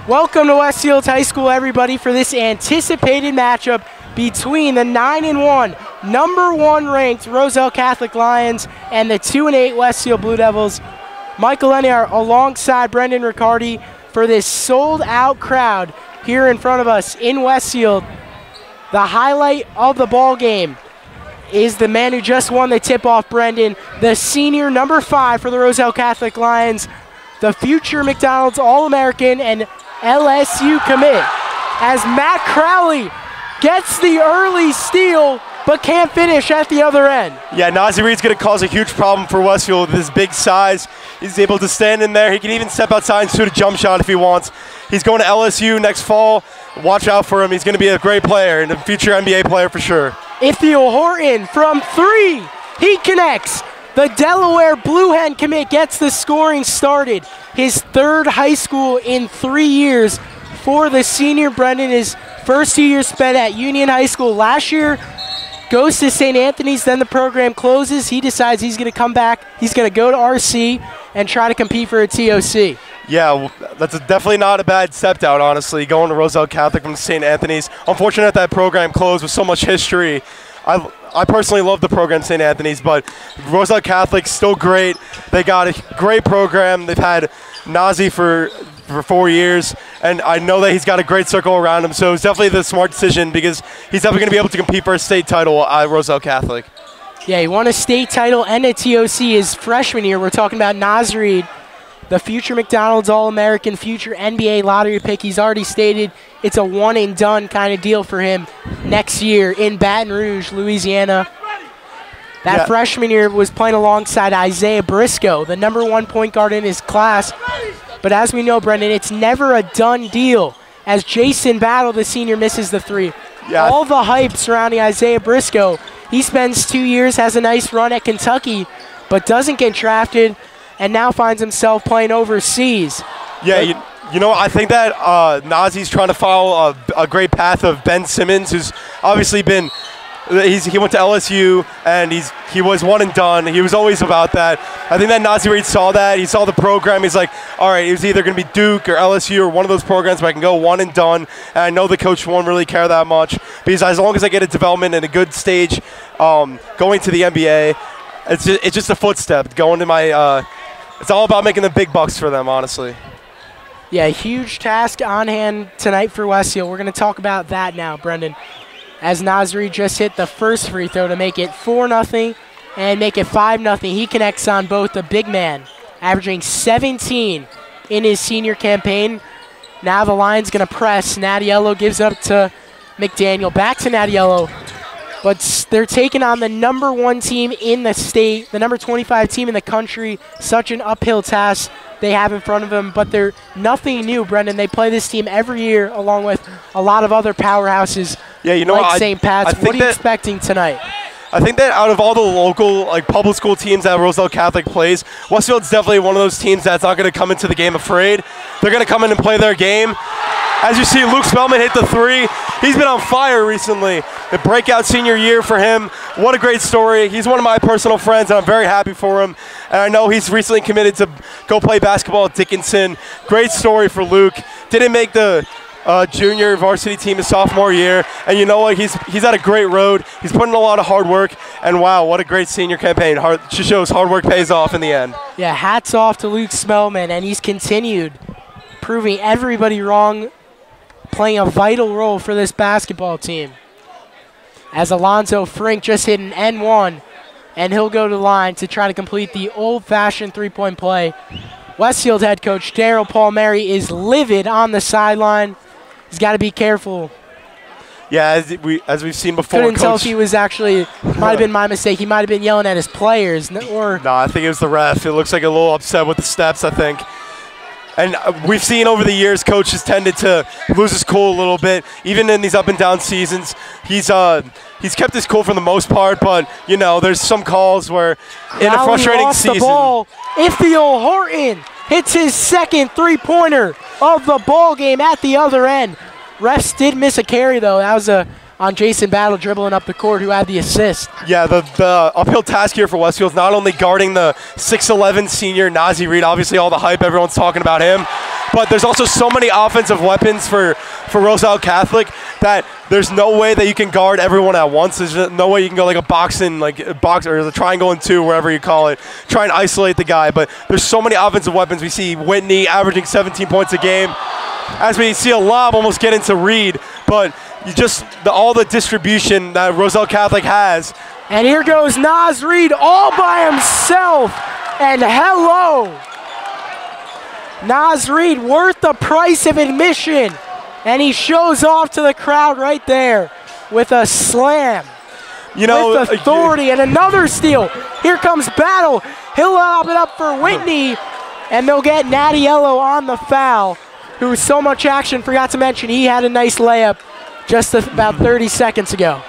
Welcome to Westfield High School, everybody, for this anticipated matchup between the 9-1, number 1 ranked Roselle Catholic Lions and the 2-8 Westfield Blue Devils. Michael Leniar alongside Brendan Riccardi for this sold-out crowd here in front of us in Westfield. The highlight of the ball game is the man who just won the tip-off, Brendan, the senior number 5 for the Roselle Catholic Lions, the future McDonald's All-American and LSU commit, as Matt Crowley gets the early steal but can't finish at the other end. Yeah, Nazi Reed's going to cause a huge problem for Westfield with his big size. He's able to stand in there. He can even step outside and shoot a jump shot if he wants. He's going to LSU next fall. Watch out for him. He's going to be a great player and a future NBA player for sure. Ithiel Horton from 3. He connects. The Delaware Blue Hen commit gets the scoring started. His 3rd high school in 3 years for the senior Brendan. His first 2 years spent at Union High School last year. Goes to St. Anthony's, then the program closes. He decides he's going to come back. He's going to go to RC and try to compete for a TOC. Yeah, that's definitely not a bad step down, honestly, going to Roselle Catholic from St. Anthony's. Unfortunate that program closed with so much history. I personally love the program, St. Anthony's, but Roselle Catholic's still great. They got a great program. They've had Nazi for 4 years, and I know that he's got a great circle around him, so it's definitely the smart decision because he's definitely going to be able to compete for a state title at Roselle Catholic. Yeah, he won a state title and a TOC his freshman year. We're talking about Naz Reed, the future McDonald's All-American, future NBA lottery pick. He's already stated it's a one-and-done kind of deal for him next year in Baton Rouge, Louisiana. That freshman year was playing alongside Isaiah Briscoe, the number 1 point guard in his class. But as we know, Brendan, it's never a done deal as Jason Battle, the senior, misses the 3. Yeah. All the hype surrounding Isaiah Briscoe. He spends 2 years, has a nice run at Kentucky, but doesn't get drafted, and now finds himself playing overseas. Yeah, you know, I think that Nazi's trying to follow a great path of Ben Simmons, who's obviously been he went to LSU, and he was one and done. He was always about that. I think that Nazi Reed saw that. He saw the program. He's like, all right, it was either going to be Duke or LSU or one of those programs where I can go one and done. And I know the coach won't really care that much because as long as I get a development and a good stage going to the NBA, it's just a footstep going to my it's all about making the big bucks for them, honestly. Yeah, huge task on hand tonight for Westfield. We're going to talk about that now, Brendan. As Nasri just hit the first free throw to make it 4-0 and make it 5-0. He connects on both. The big man, averaging 17 in his senior campaign. Now the line's going to press. Nadiello gives up to McDaniel. Back to Nadiello. But they're taking on the number 1 team in the state, the number 25 team in the country. Such an uphill task they have in front of them, but they're nothing new, Brendan. They play this team every year along with a lot of other powerhouses like St. Pat's. What are you expecting tonight? I think that out of all the local public school teams that Roselle Catholic plays, Westfield's definitely one of those teams that's not going to come into the game afraid. They're going to come in and play their game. As you see, Luke Spellman hit the 3. He's been on fire recently. The breakout senior year for him. What a great story. He's one of my personal friends, and I'm very happy for him. And I know he's recently committed to go play basketball at Dickinson. Great story for Luke. Didn't make the junior varsity team his sophomore year. And you know what? He's had a great road. He's putting in a lot of hard work. And wow, what a great senior campaign. Just shows hard work pays off in the end. Yeah, hats off to Luke Spellman, and he's continued proving everybody wrong, playing a vital role for this basketball team. As Alonzo Frink just hit an N1, and he'll go to the line to try to complete the old-fashioned three-point play. Westfield head coach Daryl Palmieri is livid on the sideline. He's got to be careful. Yeah, as we've seen before. Couldn't tell if he was actually, might have been my mistake. He might have been yelling at his players. Or no, I think it was the ref. It looks like a little upset with the steps, I think. And we've seen over the years coaches tended to lose his cool a little bit. Even in these up and down seasons, he's kept his cool for the most part. But, you know, there's some calls where in a frustrating season. The ball. Ithiel Horton hits his 2nd three-pointer of the ball game at the other end. Refs did miss a carry, though. That was a on Jason Battle dribbling up the court, who had the assist. Yeah, the uphill task here for Westfield is not only guarding the 6'11 senior Nazi Reed, obviously all the hype, everyone's talking about him, but there's also so many offensive weapons for Roselle Catholic that there's no way that you can guard everyone at once. There's no way you can go like a box or a triangle and two, wherever you call it, try and isolate the guy. But there's so many offensive weapons. We see Whitney averaging 17 points a game. As we see a lob almost get into Reed, but all the distribution that Roselle Catholic has. And here goes Naz Reed all by himself. And hello. Naz Reed worth the price of admission. And he shows off to the crowd right there with a slam. With authority and another steal. Here comes Battle. He'll lob it up for Whitney. And they'll get Nattiello on the foul, who so much action. Forgot to mention he had a nice layup just about 30 seconds ago.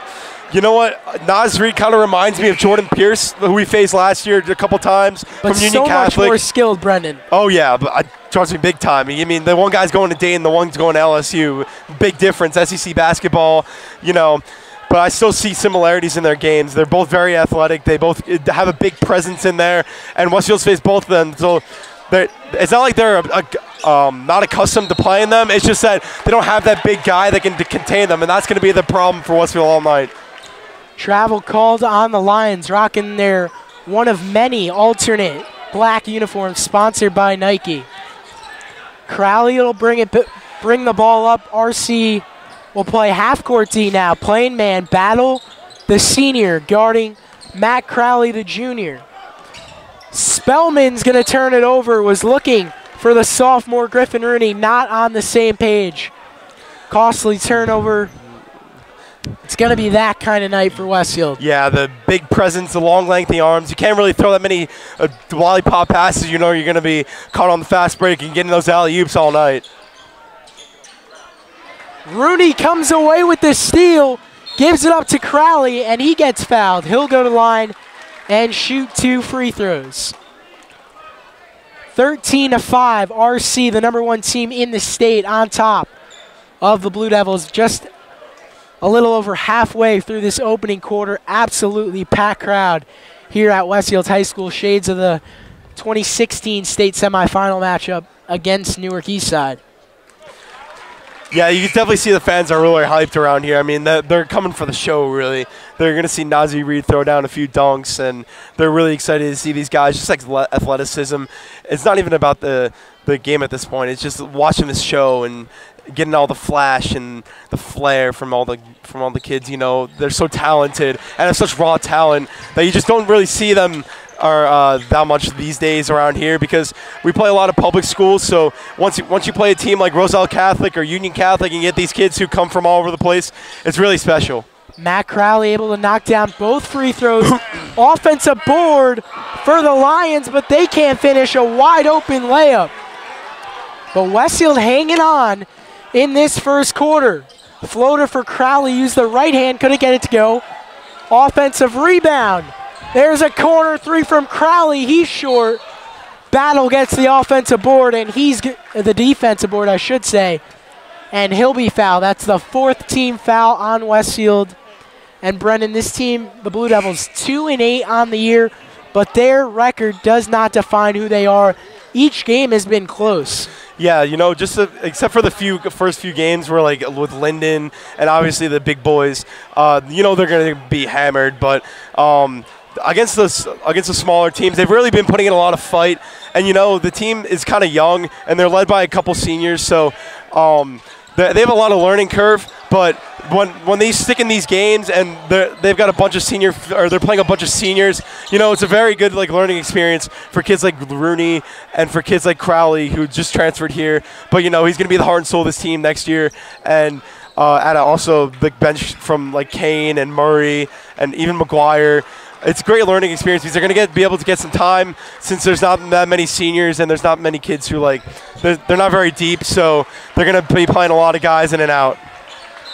You know what? Naz Reed kind of reminds me of Jordan Pierce, who we faced last year a couple times from Union Catholic. But so much more skilled, Brendan. Oh, yeah. But trust me, big time. I mean, the one guy's going to Dayton, the one's going to LSU. Big difference. SEC basketball, But I still see similarities in their games. They're both very athletic. They both have a big presence in there. And Westfield's faced both of them. So it's not like they're not accustomed to playing them. It's just that they don't have that big guy that can contain them, and that's going to be the problem for Westfield all night. Travel called on the Lions, rocking their one of many alternate black uniforms sponsored by Nike. Crowley will bring the ball up. RC will play half-court D now. Playing man, Battle, the senior, guarding Matt Crowley, the junior. Spellman's going to turn it over, was looking for the sophomore Griffin Rooney, not on the same page. Costly turnover. It's going to be that kind of night for Westfield. Yeah, the big presence, the long, lengthy arms. You can't really throw that many lollipop passes. You're going to be caught on the fast break and getting those alley-oops all night. Rooney comes away with the steal, gives it up to Crowley, and he gets fouled. He'll go to the line and shoot 2 free throws. 13-5, RC, the #1 team in the state, on top of the Blue Devils. Just a little over halfway through this opening quarter. Absolutely packed crowd here at Westfield High School. Shades of the 2016 state semifinal matchup against Newark Eastside. Yeah, you can definitely see the fans are really hyped around here. I mean, they're coming for the show, really. They're going to see Nazi Reed throw down a few dunks, and they're really excited to see these guys. Just like athleticism. It's not even about the game at this point. It's just watching this show and getting all the flash and the flair from all the kids. They're so talented and have such raw talent that you just don't really see them that much these days around here, because we play a lot of public schools. So once you play a team like Roselle Catholic or Union Catholic and get these kids who come from all over the place, it's really special. Matt Crowley able to knock down both free throws. Offensive board for the Lions, but they can't finish a wide open layup. But Westfield hanging on in this first quarter. Floater for Crowley, used the right hand, couldn't get it to go. Offensive rebound. There's a corner 3 from Crowley. He's short. Battle gets the offensive board, and he's the defensive board, I should say. And he'll be fouled. That's the 4th team foul on Westfield. And Brendan, this team, the Blue Devils, 2-8 on the year, but their record does not define who they are. Each game has been close. Yeah, except for the first few games where, like, with Linden and obviously the big boys, they're going to be hammered. But against the smaller teams, they've really been putting in a lot of fight. And, the team is kind of young, and they're led by a couple seniors. So they have a lot of learning curve. But when they stick in these games and they've got a bunch of they're playing a bunch of seniors, it's a very good learning experience for kids like Rooney and for kids like Crowley, who just transferred here. But he's going to be the heart and soul of this team next year. And also the bench from Kane and Murray and even McGuire. It's a great learning experience because they're going to be able to get some time, since there's not that many seniors and there's not many kids who they're not very deep. So they're going to be playing a lot of guys in and out.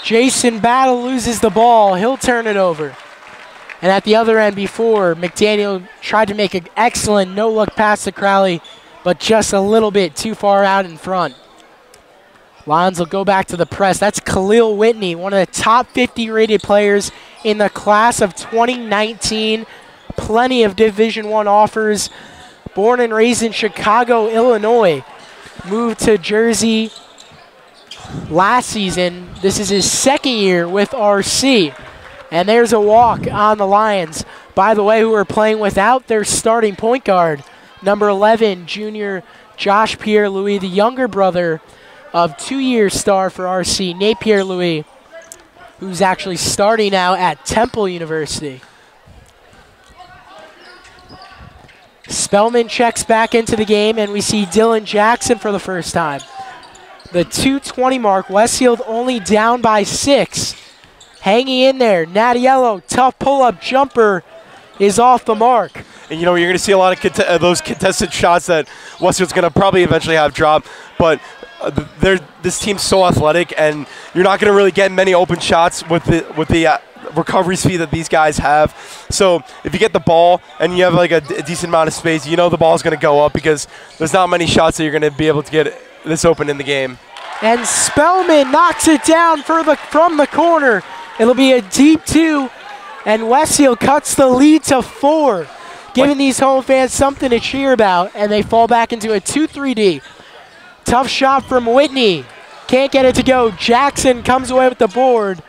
Jason Battle loses the ball. He'll turn it over. And at the other end before, McDaniel tried to make an excellent no-look pass to Crowley, but just a little bit too far out in front. Lions will go back to the press. That's Khalil Whitney, one of the top 50 rated players in the class of 2019. Plenty of Division I offers. Born and raised in Chicago, Illinois. Moved to Jersey last season. This is his second year with RC. And there's a walk on the Lions. By the way, who are playing without their starting point guard. Number 11, junior Josh Pierre-Louis, the younger brother of two-year star for RC, Nate Pierre-Louis, who's actually starting now at Temple University. Spellman checks back into the game, and we see Dylan Jackson for the first time. The 2:20 mark, Westfield only down by 6. Hanging in there, Natiello, tough pull-up jumper is off the mark. And you're going to see a lot of those contested shots that Westfield's going to probably eventually have drop, but this team's so athletic, and you're not going to really get many open shots with the recovery speed that these guys have. So if you get the ball and you have like a decent amount of space, the ball's going to go up because there's not many shots that you're going to be able to get this open in the game. And Spellman knocks it down from the corner. It'll be a deep 2, and Westfield cuts the lead to 4, giving these home fans something to cheer about, and they fall back into a 2-3D. Tough shot from Whitney. Can't get it to go. Jackson comes away with the board.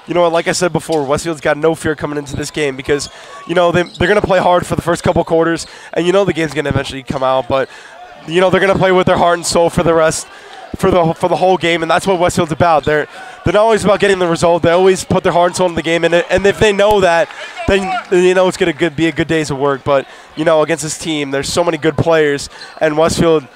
You know what, like I said before, Westfield's got no fear coming into this game because, they're going to play hard for the first couple quarters, and the game's going to eventually come out, but, they're going to play with their heart and soul for the rest, for the whole game, and that's what Westfield's about. They're not always about getting the result. They always put their heart and soul in the game, and if they know that, then it's going to be a good days of work. But against this team, there's so many good players, and Westfield,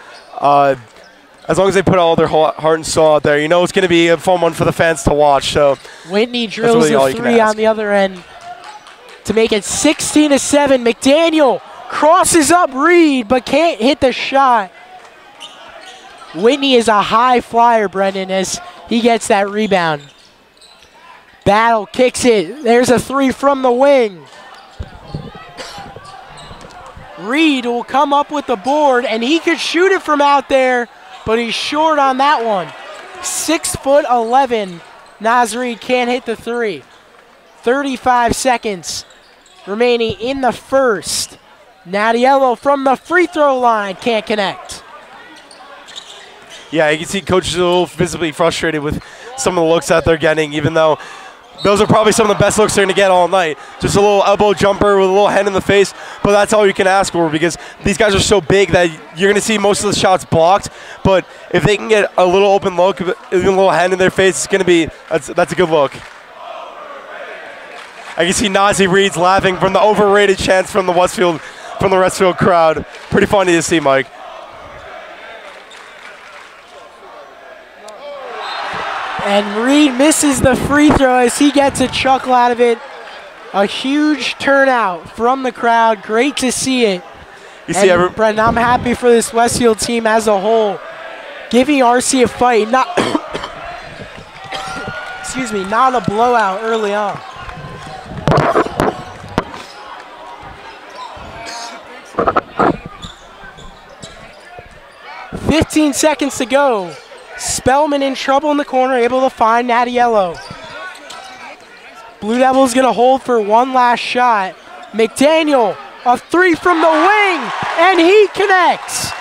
as long as they put all their heart and soul out there, it's going to be a fun one for the fans to watch. So Whitney drills really a 3 on the other end to make it 16-7. McDaniel crosses up Reed, but can't hit the shot. Whitney is a high flyer, Brendan, as he gets that rebound. Battle kicks it. There's a 3 from the wing. Reed will come up with the board, and he could shoot it from out there, but he's short on that one. 6'11". Nasri can't hit the 3. 35 seconds remaining in the first. Natiello from the free throw line can't connect. Yeah, you can see Coach is a little visibly frustrated with some of the looks that they're getting, even though those are probably some of the best looks they're going to get all night. Just a little elbow jumper with a little hand in the face, but that's all you can ask for because these guys are so big that you're going to see most of the shots blocked, but if they can get a little open look, a little hand in their face, it's going to be, that's a good look. I can see Nazi Reed's laughing from the overrated chants from the Westfield crowd. Pretty funny to see, Mike. And Reed misses the free throw as he gets a chuckle out of it. A huge turnout from the crowd. Great to see it. Brendan, I'm happy for this Westfield team as a whole. Giving RC a fight. Not excuse me, not a blowout early on. "15 seconds to go. Spellman in trouble in the corner, able to find Natiello. Blue Devils going to hold for one last shot. McDaniel, a 3 from the wing, and he connects.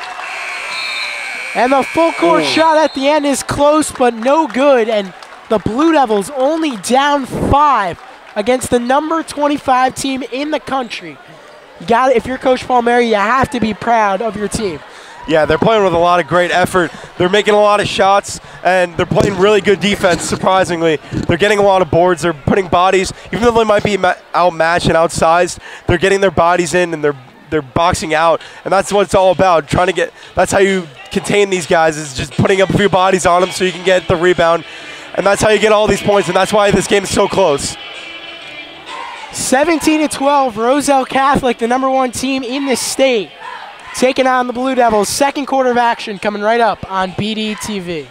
And the full court shot at the end is close, but no good. And the Blue Devils only down 5 against the number 25 team in the country. If you're Coach Palmieri, you have to be proud of your team. Yeah, they're playing with a lot of great effort. They're making a lot of shots, and they're playing really good defense, surprisingly. They're getting a lot of boards. They're putting bodies, even though they might be outmatched and outsized, they're getting their bodies in, and they're boxing out, and that's what it's all about. That's how you contain these guys, is just putting up a few bodies on them so you can get the rebound, and that's how you get all these points, and that's why this game is so close. 17-12, Roselle Catholic, the number 1 team in the state, taking on the Blue Devils. Second quarter of action coming right up on BDTV.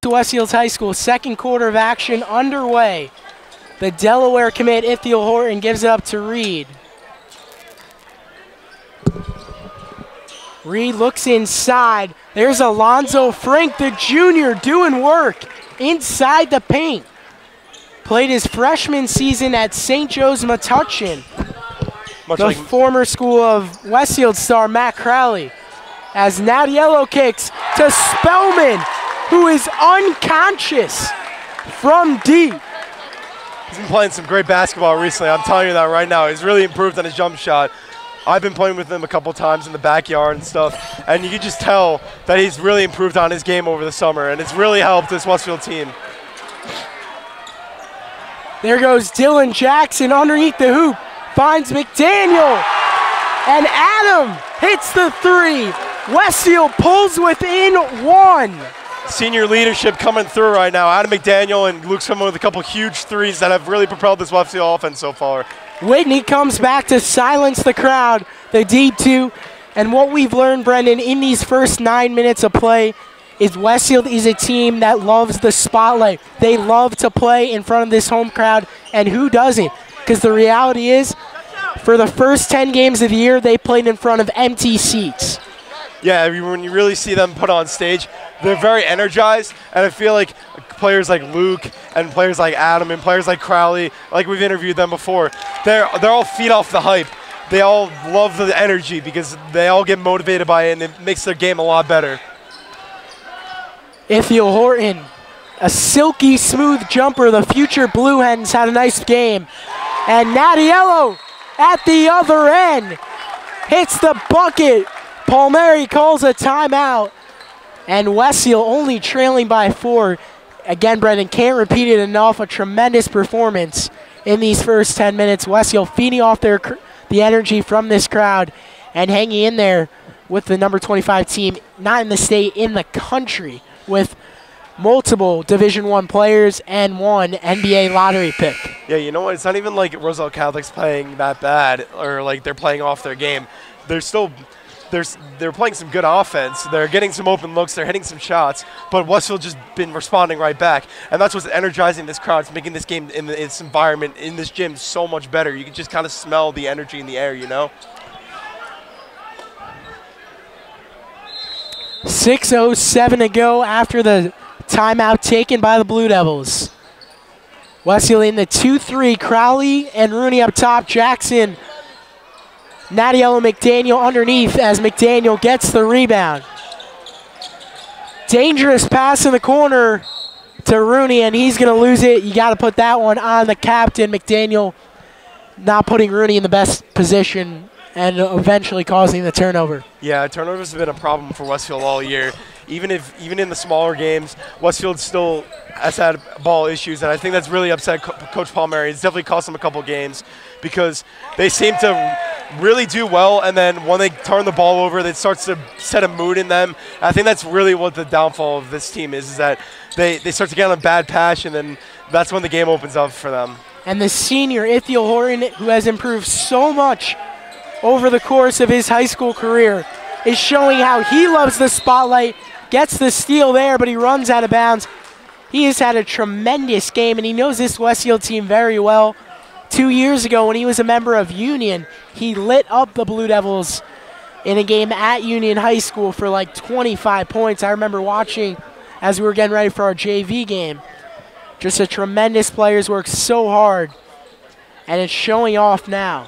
To Westfield High School, second quarter of action underway. The Delaware commit, Ithiel Horton, gives it up to Reed. Reed looks inside. There's Alonzo Frank, the junior, doing work inside the paint. Played his freshman season at St. Joe's Metuchen. The former school of Westfield star Matt Crowley. As Nadiello kicks to Spellman, who is unconscious from deep. He's been playing some great basketball recently. I'm telling you that right now. He's really improved on his jump shot. I've been playing with him a couple times in the backyard and stuff, and you can just tell that he's really improved on his game over the summer, and it's really helped this Westfield team. There goes Dylan Jackson underneath the hoop, finds McDaniel, and Adam hits the three. Westfield pulls within one. Senior leadership coming through right now. Adam McDaniel and Luke Spellman with a couple huge threes that have really propelled this Westfield offense so far. Whitney comes back to silence the crowd, the deep two. And what we've learned, Brendan, in these first 9 minutes of play is Westfield is a team that loves the spotlight. They love to play in front of this home crowd, and who doesn't? Because the reality is, for the first 10 games of the year, they played in front of empty seats. Yeah, when you really see them put on stage, they're very energized, and I feel like players like Luke and players like Adam and players like Crowley, like we've interviewed them before, they're all feed off the hype. They all love the energy because they all get motivated by it, and it makes their game a lot better. Ithiel Horton, a silky smooth jumper. The future Blue Hens had a nice game. And Nadiello at the other end hits the bucket. Palmieri calls a timeout. And Westfield only trailing by 4. Again, Brendan, can't repeat it enough. A tremendous performance in these first 10 minutes. Westfield feeding off the energy from this crowd and hanging in there with the number 25 team, not in the state, in the country, with multiple Division I players and one NBA lottery pick. Yeah, you know what? It's not even like Roselle Catholic's playing that bad or like they're playing off their game. They're playing some good offense. They're getting some open looks. They're hitting some shots. But Westfield just been responding right back. And that's what's energizing this crowd. It's making this game in this environment, in this gym, so much better. You can just kind of smell the energy in the air, you know? 6:07 to go after the timeout taken by the Blue Devils. Westfield in the 2-3. Crowley and Rooney up top. Jackson, Nadiello, McDaniel underneath as McDaniel gets the rebound. Dangerous pass in the corner to Rooney, and he's going to lose it. You got to put that one on the captain. McDaniel not putting Rooney in the best position and eventually causing the turnover. Yeah, turnovers have been a problem for Westfield all year. Even in the smaller games, Westfield still has had ball issues, and I think that's really upset Coach Palmieri. It's definitely cost them a couple games because they seem to really do well, and then when they turn the ball over, it starts to set a mood in them. I think that's really what the downfall of this team is that they start to get on a bad patch, and then that's when the game opens up for them. And the senior, Ithiel Horton, who has improved so much over the course of his high school career, is showing how he loves the spotlight, gets the steal there, but he runs out of bounds. He has had a tremendous game, and he knows this Westfield team very well. 2 years ago, when he was a member of Union, he lit up the Blue Devils in a game at Union High School for like 25 points. I remember watching as we were getting ready for our JV game. Just a tremendous player, has worked so hard, and it's showing off now.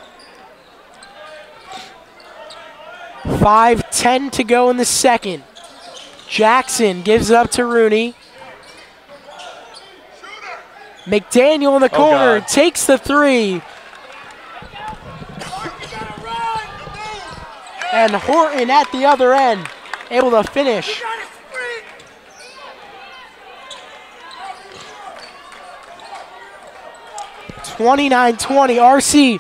5:10 to go in the second. Jackson gives it up to Rooney. McDaniel in the corner, takes the three. And Horton at the other end, able to finish. (29-20). RC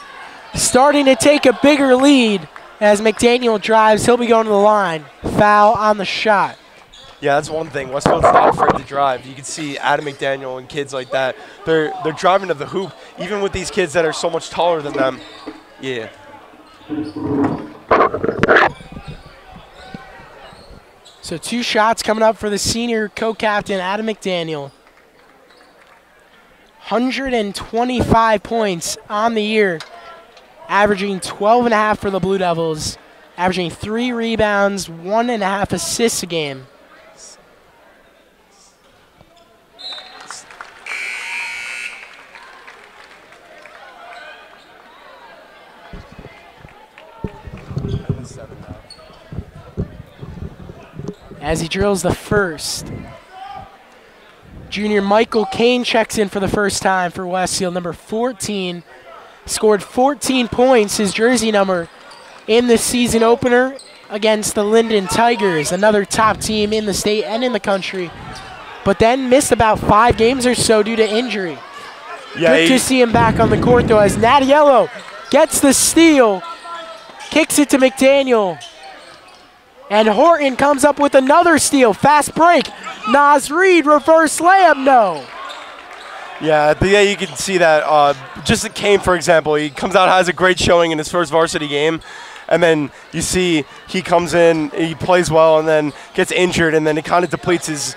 starting to take a bigger lead as McDaniel drives. He'll be going to the line. Foul on the shot. Yeah, that's one thing. Westfield's not afraid to drive. You can see Adam McDaniel and kids like that. They're driving to the hoop, even with these kids that are so much taller than them. Yeah. So 2 shots coming up for the senior co-captain, Adam McDaniel. 125 points on the year, averaging 12.5 for the Blue Devils averaging 3 rebounds, 1.5 assists a game. As he drills the first. Junior Michael Kane checks in for the first time for Westfield, number 14. Scored 14 points, his jersey number, in the season opener against the Linden Tigers, another top team in the state and in the country. But then missed about 5 games or so due to injury. Yeah, good to see him back on the court, though, as Natiello gets the steal, kicks it to McDaniel. And Horton comes up with another steal. Fast break. Nas Reed, reverse layup, no. Yeah, you can see that. Just at Kane, for example, he comes out, has a great showing in his first varsity game. And then you see he comes in, he plays well, and then gets injured, and then it kind of depletes his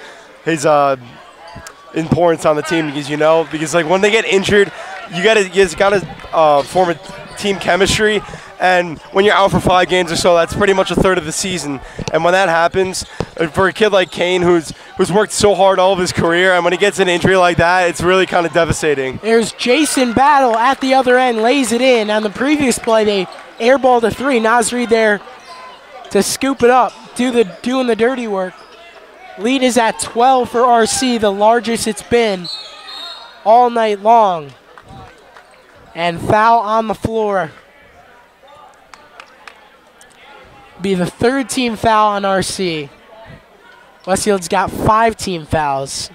importance on the team because like when they get injured, you gotta form a team chemistry. And when you're out for 5 games or so, that's pretty much a third of the season. And when that happens, for a kid like Kane, who's worked so hard all of his career, and when he gets an injury like that, it's really kind of devastating. There's Jason Battle at the other end, lays it in. On the previous play, they airballed a 3. Nas Reed there to scoop it up, doing the dirty work. Lead is at 12 for RC, the largest it's been all night long. And foul on the floor. Be the 3rd team foul on RC. Westfield's got 5 team fouls.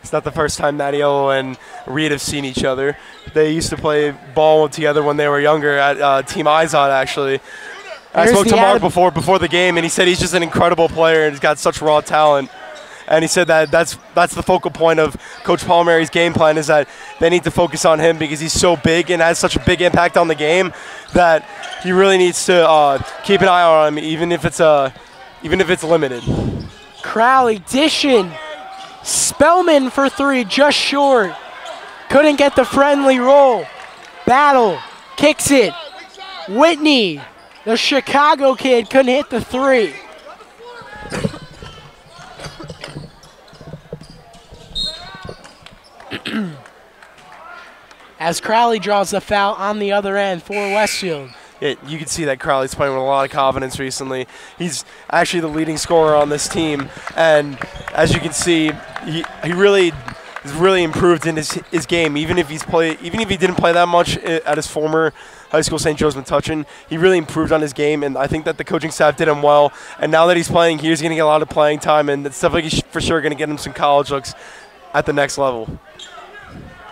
It's not the first time Natiello and Reed have seen each other. They used to play ball together when they were younger at Team Izod, actually. I spoke to Mark before the game, and he said he's just an incredible player and he's got such raw talent. And he said that that's the focal point of Coach Palmieri's game plan, is that they need to focus on him because he's so big and has such a big impact on the game that he really needs to keep an eye on him, even if it's limited. Crowley dishing. Spellman for 3, just short. Couldn't get the friendly roll. Battle kicks it. Whitney, the Chicago kid, couldn't hit the 3. As Crowley draws the foul on the other end for Westfield. You can see that Crowley's playing with a lot of confidence recently. He's actually the leading scorer on this team, and as you can see, he really has really improved in his game. Even if he didn't play that much at his former high school, St. Joe's Metuchen, he really improved on his game, and I think that the coaching staff did him well. And now that he's playing here, he's going to get a lot of playing time, and it's definitely for sure going to get him some college looks at the next level.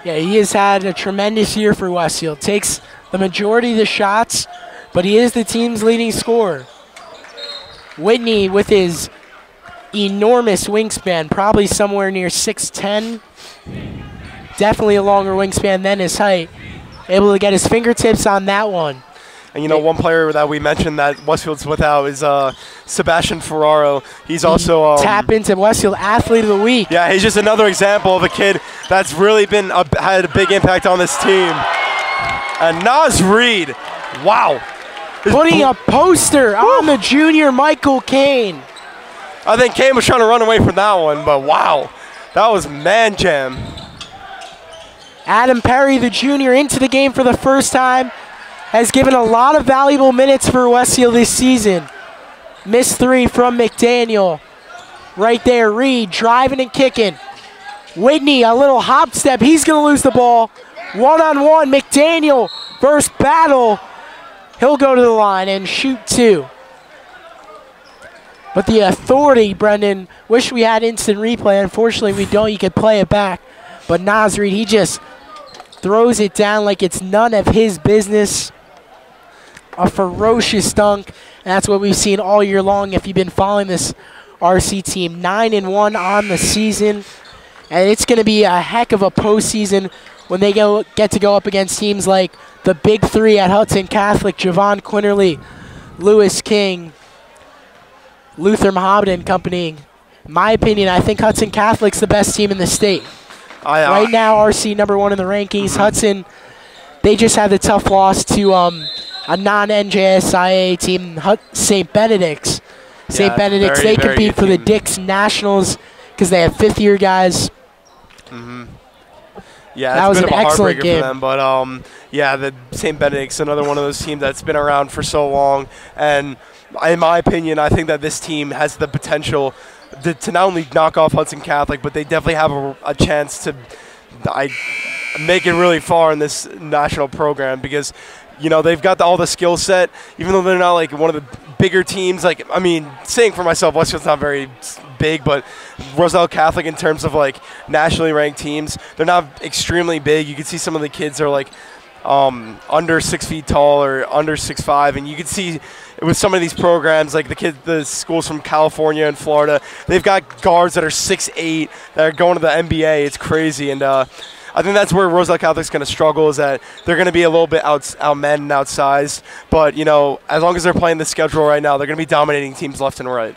Yeah, he has had a tremendous year for Westfield. Takes the majority of the shots, but he is the team's leading scorer. Whitney with his enormous wingspan, probably somewhere near 6'10". Definitely a longer wingspan than his height. Able to get his fingertips on that one. And one player that we mentioned that Westfield's without is Sebastian Ferraro. He's also tap into Westfield Athlete of the Week. Yeah, he's just another example of a kid that's really had a big impact on this team. And Nas Reed, wow. Putting a poster on the junior Michael Kane. I think Kane was trying to run away from that one, but wow, that was man jam. Adam Perry, the junior, into the game for the first time. Has given a lot of valuable minutes for Westfield this season. Missed 3 from McDaniel. Right there, Reed driving and kicking. Whitney, a little hop step. He's going to lose the ball. 1-on-1, McDaniel versus Battle. He'll go to the line and shoot 2. But the authority, Brendan, wish we had instant replay. Unfortunately, we don't. You could play it back. But Nas Reed, he just throws it down like it's none of his business. A ferocious dunk, and that's what we've seen all year long if you've been following this RC team. 9-1 on the season, and it's going to be a heck of a postseason when they get to go up against teams like the Big 3 at Hudson Catholic, Javon Quinterly, Lewis King, Luther Mohammedan Company. In my opinion, I think Hudson Catholic's the best team in the state. Right now, RC #1 in the rankings. Hudson, they just had the tough loss to a non-NJSIA team, St. Benedict's. St. Yeah, Benedict's, very, they very compete good for the team. Dix Nationals because they have fifth-year guys. Yeah, That was it's a bit an of a excellent heartbreaker game. for them, but yeah, the St. Benedict's, another one of those teams that's been around for so long, and in my opinion, I think that this team has the potential to not only knock off Hudson Catholic, but they definitely have a chance to make it really far in this national program because, you know, they've got all the skill set, even though they're not like one of the bigger teams. Like, I mean, saying for myself, Westfield's not very big, but Roselle Catholic in terms of like nationally ranked teams, they're not extremely big. You can see some of the kids are like under 6 feet tall or under 6'5", and you can see with some of these programs, like the schools from California and Florida, they've got guards that are 6'8" that are going to the NBA. It's crazy, and I think that's where Roselle Catholic's going to struggle, is that they're going to be a little bit outmanned and outsized. But, you know, as long as they're playing the schedule right now, they're going to be dominating teams left and right.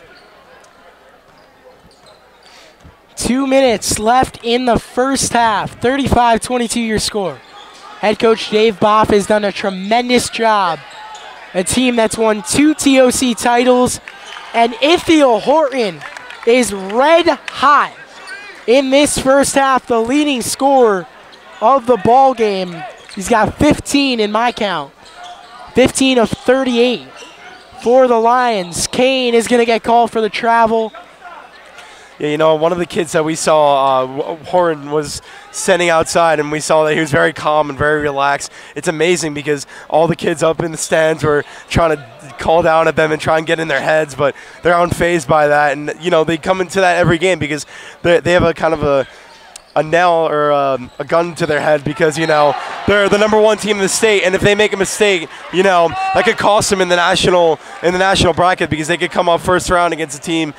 2 minutes left in the first half. 35-22 your score. Head coach Dave Boff has done a tremendous job. A team that's won 2 TOC titles. And Ithiel Horton is red hot in this first half, the leading scorer of the ball game. He's got 15 in my count. 15 of 38 for the Lions. Kane is going to get called for the travel. Yeah, you know, one of the kids that we saw, Horton, was standing outside, and we saw that he was very calm and very relaxed. It's amazing because all the kids up in the stands were trying to call down at them and try and get in their heads, but they're unfazed by that. And, you know, they come into that every game because they have a kind of a nail or a gun to their head because, you know, they're the #1 team in the state, and if they make a mistake, you know, that could cost them in the national bracket because they could come up first round against a team,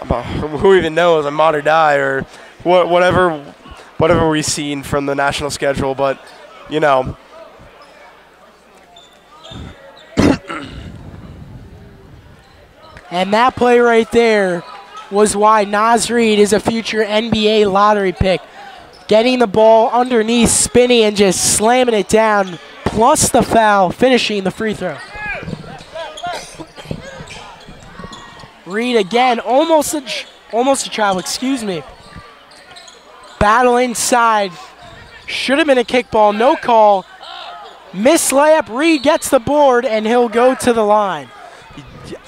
who even knows, a Mater Dei or whatever we've seen from the national schedule. But, you know, and that play right there was why Naz Reed is a future NBA lottery pick. Getting the ball underneath, spinning, and just slamming it down, plus the foul, finishing the free throw. Reed again, almost a travel, excuse me. Battle inside. Should have been a kickball, no call. Missed layup, Reed gets the board, and he'll go to the line.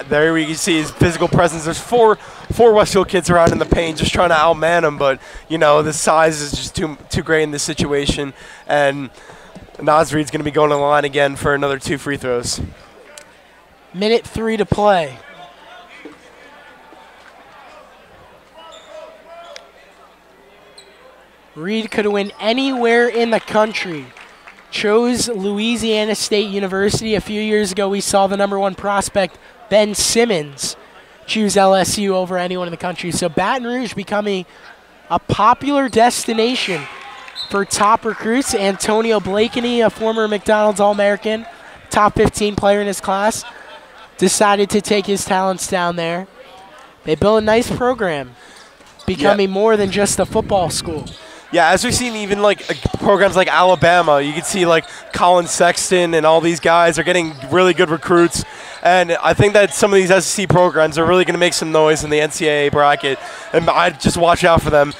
There we can see his physical presence. There's four Westfield kids around in the paint just trying to outman him, but, you know, the size is just too great in this situation. And Naz Reed's going to be going to the line again for another 2 free throws. Minute 3 to play. Reed could win anywhere in the country. Chose Louisiana State University. A few years ago, we saw the #1 prospect, Ben Simmons, choose LSU over anyone in the country. So Baton Rouge becoming a popular destination for top recruits. Antonio Blakeney, a former McDonald's All-American, top 15 player in his class, decided to take his talents down there. They built a nice program, becoming more than just a football school. Yeah, as we've seen even like programs like Alabama, you can see like Colin Sexton and all these guys are getting really good recruits. And I think that some of these SEC programs are really going to make some noise in the NCAA bracket. And I just watch out for them.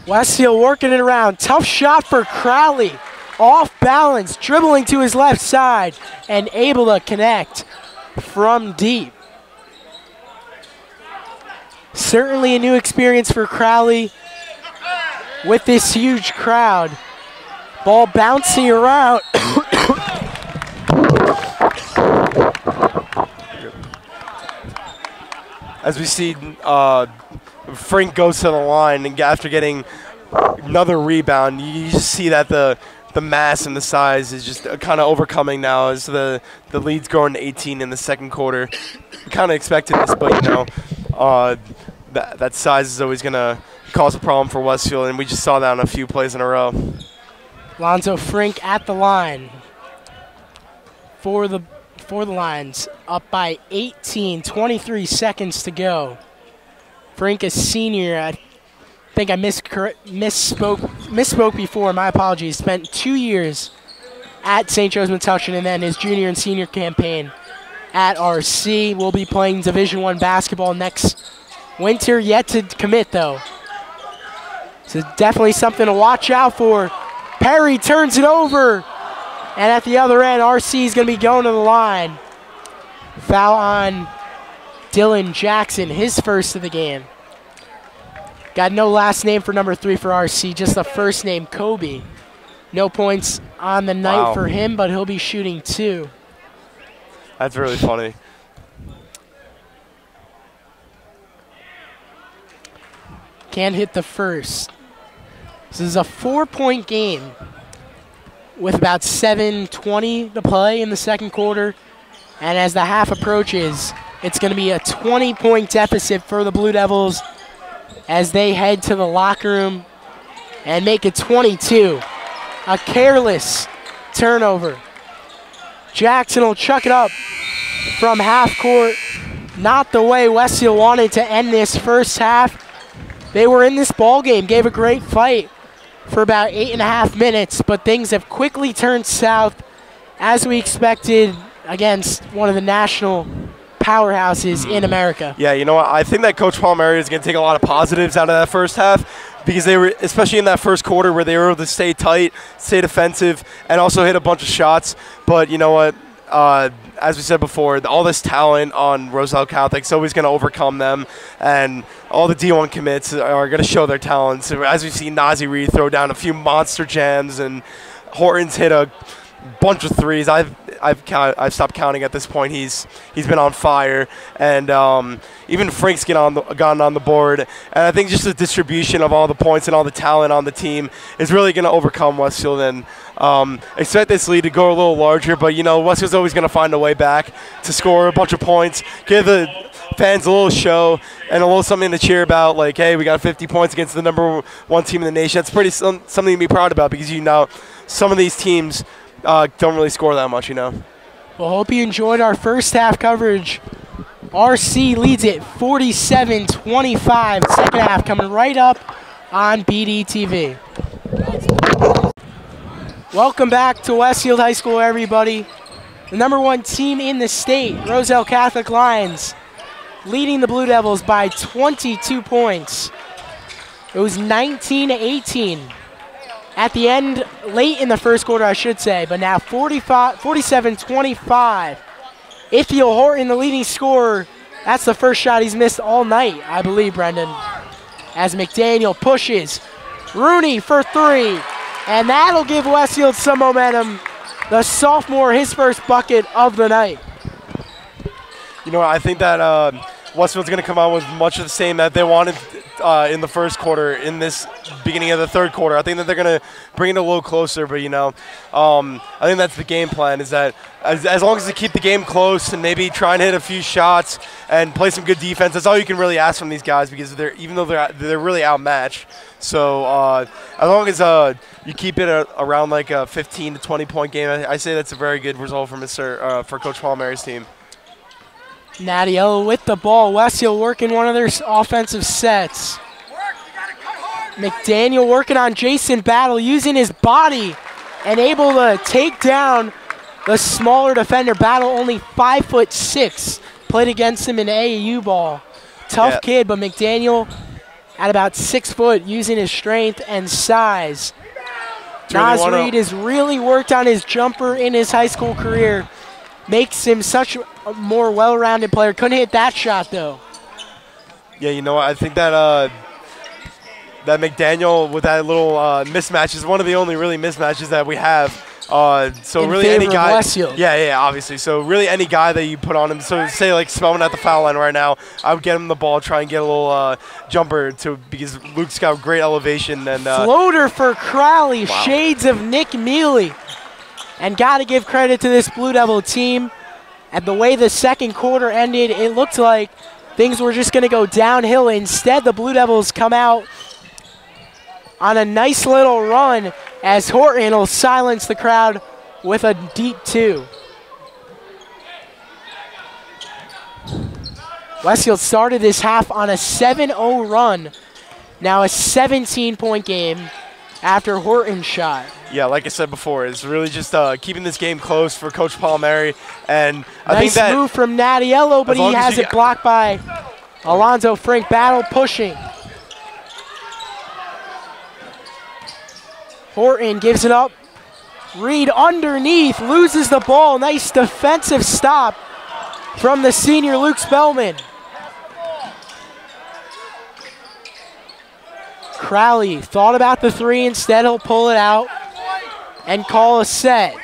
Westfield working it around. Tough shot for Crowley. Off balance, dribbling to his left side and able to connect from deep. Certainly a new experience for Crowley with this huge crowd. Ball bouncing around. As we see, Frink goes to the line, and after getting another rebound, you just see that the mass and the size is just kind of overcoming now as the lead's going to 18 in the second quarter. We kind of expected this, but, you know, that size is always going to cause a problem for Westfield, and we just saw that on a few plays in a row. Lonzo Frink at the line for the Lions, up by 18, 23 seconds to go. Frink, a senior, I think I misspoke before, my apologies. Spent 2 years at St. Joe's Metuchen, and then his junior and senior campaign at RC. Will be playing Division I basketball next winter. Yet to commit, though. So definitely something to watch out for. Perry turns it over. And at the other end, RC is going to be going to the line. Foul on Dylan Jackson, his first of the game. Got no last name for number 3 for RC, just the first name, Kobe. No points on the night for him, but he'll be shooting 2. That's really funny. Can't hit the first. This is a 4-point game with about 7:20 to play in the second quarter. And as the half approaches, it's going to be a 20-point deficit for the Blue Devils as they head to the locker room and make it 22. A careless turnover. Jackson will chuck it up from half court. Not the way Westfield wanted to end this first half. They were in this ball game, gave a great fight for about 8.5 minutes, but things have quickly turned south as we expected against one of the national powerhouses in America. Yeah, you know what? I think that Coach Palmieri is going to take a lot of positives out of that first half because they were, especially in that first quarter where they were able to stay tight, stay defensive, and also hit a bunch of shots. But you know what? As we said before, all this talent on Roselle Catholic is always going to overcome them, and all the D1 commits are going to show their talents. As we've seen Nazi Reed throw down a few monster jams, and Horton's hit a bunch of threes. I've stopped counting at this point. He's been on fire, and even Frank's gotten on the board. And I think just the distribution of all the points and all the talent on the team is really going to overcome Westfield. And expect this lead to go a little larger, but you know Westfield's always going to find a way back to score a bunch of points, give the fans a little show and a little something to cheer about. Like, hey, we got 50 points against the number 1 team in the nation. That's pretty something to be proud about because you know some of these teams don't really score that much, you know. Well, hope you enjoyed our first half coverage. RC leads it 47-25. Second half coming right up on BDTV. Welcome back to Westfield High School, everybody. The number 1 team in the state, Roselle Catholic Lions, leading the Blue Devils by 22 points. It was 19-18. At the end, late in the first quarter, I should say, but now 47-25. Ithiel Horton, the leading scorer. That's the first shot he's missed all night, I believe, Brendan. As McDaniel pushes. Rooney for 3. And that'll give Westfield some momentum. The sophomore, his first bucket of the night. You know, I think that Westfield's going to come out with much of the same that they wanted in the first quarter, in this beginning of the third quarter. I think that they're going to bring it a little closer, but, you know, I think that's the game plan, is that as long as they keep the game close and maybe try and hit a few shots and play some good defense, that's all you can really ask from these guys because even though they're really outmatched. So as long as you keep it around like a 15 to 20 point game, I say that's a very good result for Coach Palmieri's team. Nadio with the ball. Westfield working one of their offensive sets. McDaniel working on Jason Battle, using his body and able to take down the smaller defender. Battle only 5'6", played against him in AAU ball. Tough kid, but McDaniel at about 6 foot, using his strength and size. Nas Reed has really worked on his jumper in his high school career. Makes him such a more well-rounded player. Couldn't hit that shot, though. Yeah, you know what? I think that that McDaniel with that little mismatch is one of the only really mismatches that we have. So in really any guy, yeah, obviously. So really any guy that you put on him. So say like Spellman at the foul line right now, I would get him the ball, try and get a little jumper because Luke's got great elevation and floater for Crowley, shades of Nick Mealy. And got to give credit to this Blue Devil team. And the way the second quarter ended, it looked like things were just going to go downhill. Instead, the Blue Devils come out on a nice little run as Horton will silence the crowd with a deep 2. Westfield started this half on a 7-0 run. Now a 17-point game. after Horton's shot. Yeah, like I said before, it's really just keeping this game close for Coach Palmieri. And I think Nice that move from Nattiello, but he has it blocked by Alonzo Frank. Battle pushing. Horton gives it up. Reed underneath, loses the ball. Nice defensive stop from the senior Luke Spellman. Crowley thought about the three. Instead, he'll pull it out and call a set.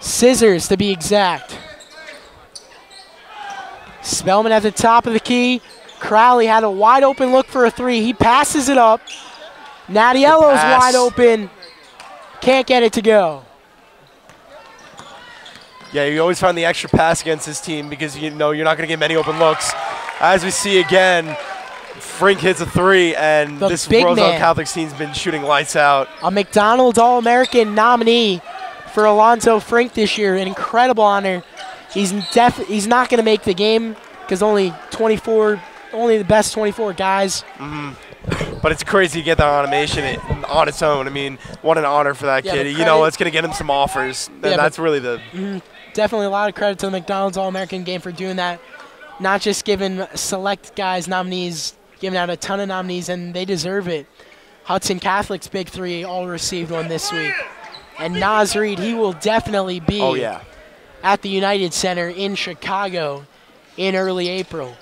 Scissors, to be exact. Spellman at the top of the key. Crowley had a wide open look for a three. He passes it up. Nattiello's wide open. Can't get it to go. Yeah, you always find the extra pass against this team because you know you're not going to get many open looks. As we see again, Frink hits a three, and this Roselle Catholic team's been shooting lights out. A McDonald's All-American nominee for Alonzo Frink this year. An incredible honor. He's not going to make the game because only the best 24 guys. But it's crazy to get that automation on its own. I mean, what an honor for that kid. You know, it's going to get him some offers. And that's really the... Definitely a lot of credit to the McDonald's All-American game for doing that. Not just giving select guys nominees, giving out a ton of nominees, and they deserve it. Hudson Catholic's big three all received one this week. And Naz Reed, he will definitely be at the United Center in Chicago in early April.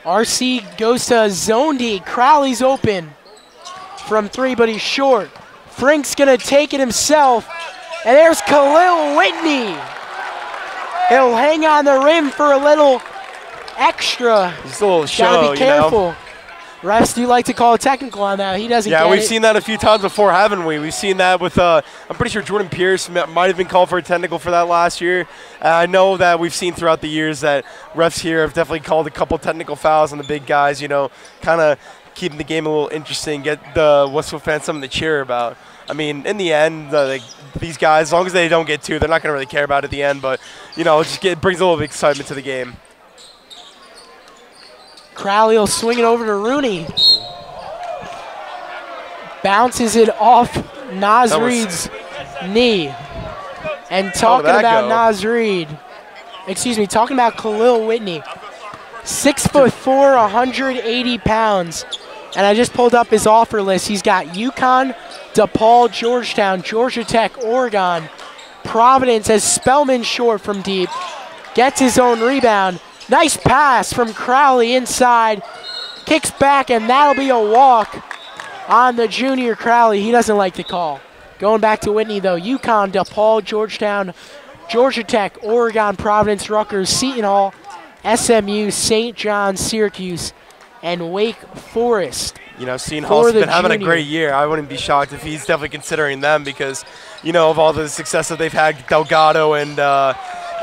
RC goes to zone D. Crowley's open from three, but he's short. Frink's going to take it himself. And there's Khalil Whitney. He'll hang on the rim for a little extra. Just a little show, gotta be careful. Refs do like to call a technical on that. He doesn't get it. Yeah, we've seen that a few times before, haven't we? We've seen that with, I'm pretty sure Jordan Pierce might have been called for a technical for that last year. I know that we've seen throughout the years that refs here have definitely called a couple technical fouls on the big guys, you know, kind of keeping the game a little interesting, get the Westfield fans something to cheer about. I mean, in the end, these guys, as long as they don't get two, they're not going to really care about it at the end. But, you know, it brings a little bit of excitement to the game. Crowley will swing it over to Rooney. Bounces it off Naz Reed's knee. And talking about Naz Reed, talking about Khalil Whitney. 6'4", 180 pounds. And I just pulled up his offer list. He's got UConn, DePaul, Georgetown, Georgia Tech, Oregon, Providence as Spellman short from deep. Gets his own rebound. Nice pass from Crowley inside. Kicks back, and that'll be a walk on the junior Crowley. He doesn't like the call. Going back to Whitney, though. UConn, DePaul, Georgetown, Georgia Tech, Oregon, Providence, Rutgers, Seton Hall, SMU, St. John, Syracuse, and Wake Forest. You know, Seton Hall's been having a great year. I wouldn't be shocked if he's definitely considering them because, you know, of all the success that they've had, Delgado and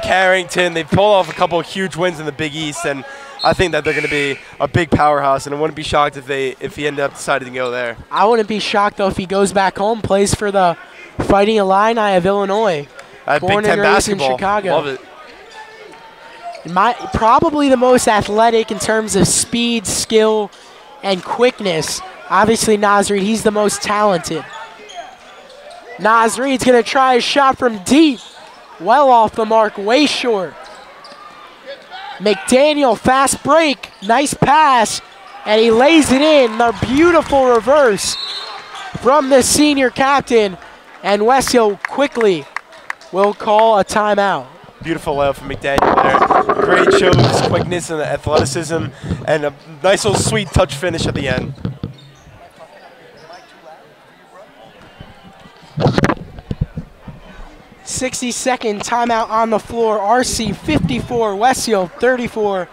Carrington, they've pulled off a couple of huge wins in the Big East, and I think that they're going to be a big powerhouse, and I wouldn't be shocked if he ended up deciding to go there. I wouldn't be shocked, though, if he goes back home, plays for the Fighting Illini of Illinois. Born and raised in Chicago. Love it. Probably the most athletic in terms of speed, skill, and quickness. Obviously, Naz Reed, he's the most talented. Naz Reed's going to try a shot from deep. Well off the mark, way short. McDaniel, fast break, nice pass, and he lays it in. The beautiful reverse from the senior captain, and Westfield quickly will call a timeout. Beautiful layup from McDaniel there. Great show of his quickness and athleticism, and a nice little sweet touch finish at the end. "60-second timeout on the floor. RC 54, Westfield 34.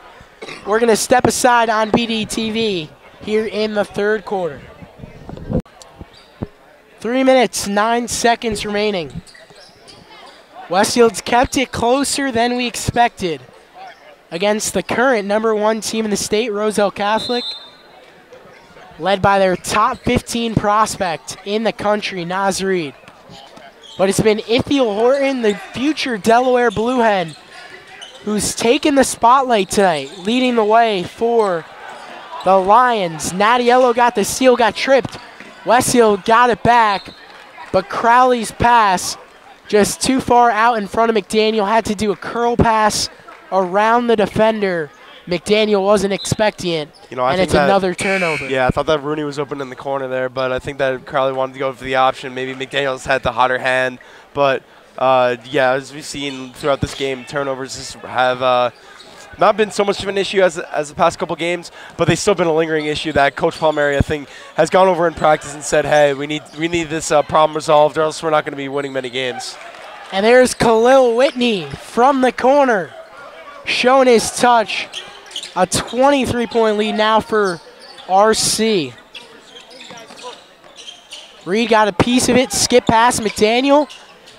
We're going to step aside on BDTV here in the third quarter. 3 minutes, 9 seconds remaining. Westfield's kept it closer than we expected against the current #1 team in the state, Roselle Catholic, led by their top 15 prospect in the country, Naz Reed. But it's been Ithiel Horton, the future Delaware Blue Hen, who's taken the spotlight tonight, leading the way for the Lions. Nattiello got the steal, got tripped. Westfield got it back, but Crowley's pass just too far out in front of McDaniel. Had to do a curl pass around the defender. McDaniel wasn't expecting it, and it's another turnover. Yeah, I thought that Rooney was open in the corner there, but I think that Crowley wanted to go for the option. Maybe McDaniel's had the hotter hand, but yeah, as we've seen throughout this game, turnovers have not been so much of an issue as the past couple games, but they've still been a lingering issue that Coach Palmieri, I think, has gone over in practice and said, hey, we need this problem resolved, or else we're not going to be winning many games. And there's Khalil Whitney from the corner, showing his touch. A 23-point lead now for RC. Reed got a piece of it, skip past McDaniel,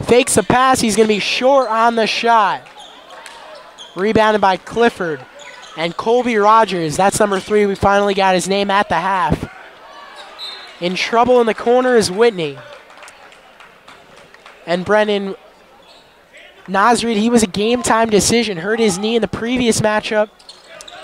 fakes the pass. He's going to be short on the shot. Rebounded by Clifford. And Colby Rogers, that's number 3. We finally got his name at the half. In trouble in the corner is Whitney. And Brendan Nasreed, he was a game-time decision. Hurt his knee in the previous matchup.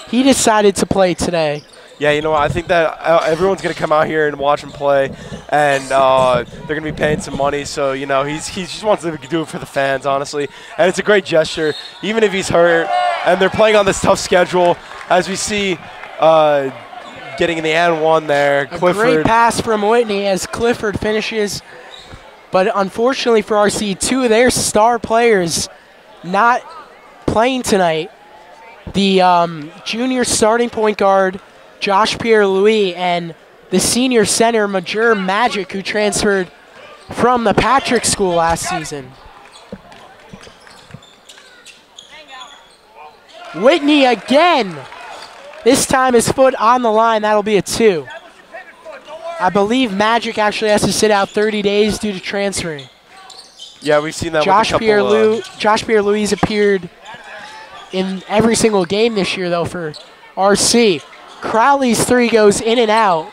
He decided to play today. Yeah, you know what? I think that everyone's going to come out here and watch him play, and they're going to be paying some money. So, he just wants to do it for the fans, honestly. And it's a great gesture, even if he's hurt. And they're playing on this tough schedule, as we see getting in the and one there. Clifford. A great pass from Whitney as Clifford finishes. But unfortunately for RC, 2 of their star players not playing tonight. The junior starting point guard, Josh Pierre-Louis, and the senior center, Major Magic, who transferred from the Patrick School last season. Whitney again. This time his foot on the line. That'll be a 2. I believe Magic actually has to sit out 30 days due to transferring. Yeah, we've seen that Josh with a couple. Josh Pierre-Louis appeared in every single game this year, though, for RC. Crowley's 3 goes in and out.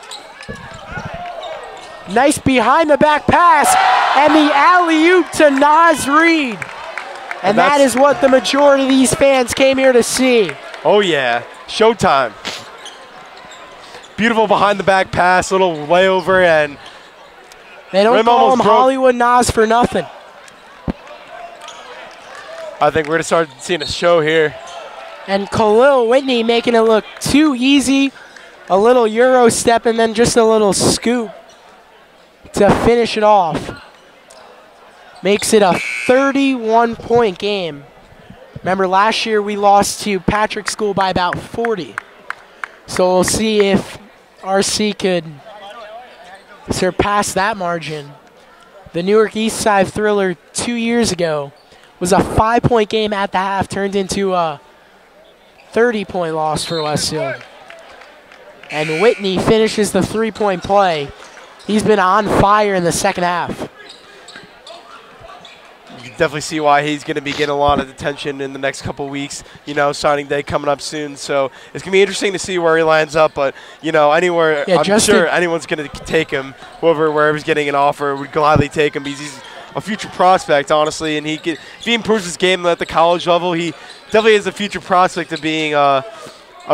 Nice behind-the-back pass, and the alley-oop to Naz Reed. And that is what the majority of these fans came here to see. Oh, yeah. Showtime. Beautiful behind-the-back pass, little layover, and they don't call him Hollywood Naz for nothing. I think we're going to start seeing a show here. And Khalil Whitney making it look too easy. A little Euro step and then just a little scoop to finish it off. Makes it a 31-point game. Remember, last year we lost to Patrick School by about 40. So we'll see if RC could surpass that margin. The Newark Eastside Thriller 2 years ago was a 5-point game at the half, turned into a 30-point loss for Westfield. And Whitney finishes the 3-point play. He's been on fire in the second half. You can definitely see why he's going to be getting a lot of attention in the next couple weeks. Signing day coming up soon. So it's going to be interesting to see where he lands up. But, anywhere, yeah, I'm sure anyone's going to take him. Wherever's getting an offer would gladly take him because he's a future prospect, honestly. And if he improves his game at the college level, he definitely is a future prospect of being a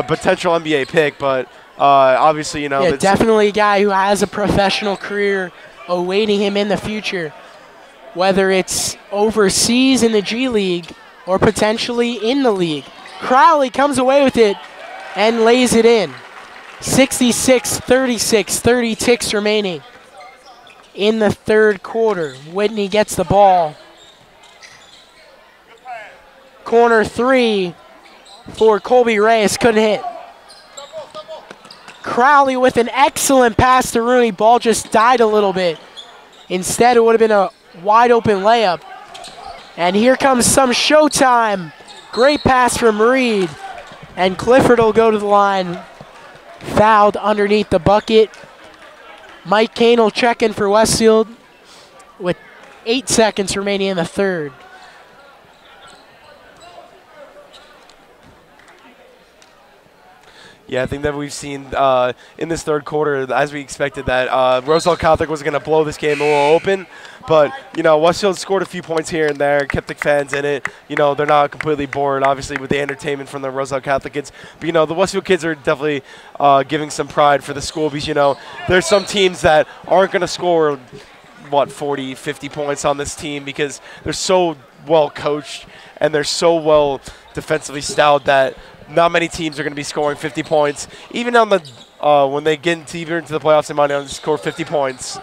potential NBA pick. But obviously, yeah, definitely a guy who has a professional career awaiting him in the future, whether it's overseas in the G League or potentially in the league. Crowley comes away with it and lays it in. 66-36, 30 ticks remaining in the third quarter. Whitney gets the ball. Corner 3 for Colby Reyes, couldn't hit. Crowley with an excellent pass to Rooney. Ball just died a little bit. Instead, it would have been a wide open layup. And here comes some showtime. Great pass from Reed. And Clifford will go to the line. Fouled underneath the bucket. Mike Kane will check in for Westfield with 8 seconds remaining in the third. Yeah, I think that we've seen in this third quarter, as we expected, that Roselle Catholic was going to blow this game a little open. But, Westfield scored a few points here and there, kept the fans in it. They're not completely bored, obviously, with the entertainment from the Roselle Catholic kids. But, the Westfield kids are definitely giving some pride for the school because, there's some teams that aren't going to score, 40, 50 points on this team because they're so well coached and they're so well defensively stout that not many teams are going to be scoring 50 points. Even on the when they get into the playoffs, they might not score 50 points.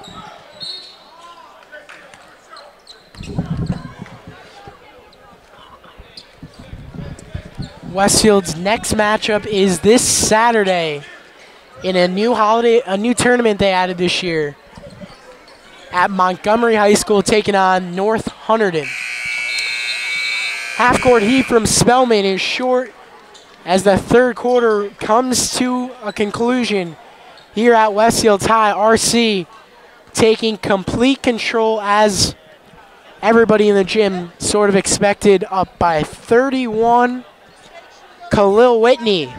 Westfield's next matchup is this Saturday in a new tournament they added this year at Montgomery High School, taking on North Hunterdon. Half-court heat from Spellman is short as the third quarter comes to a conclusion here at Westfield High. RC taking complete control as everybody in the gym sort of expected, up by 31. Khalil Whitney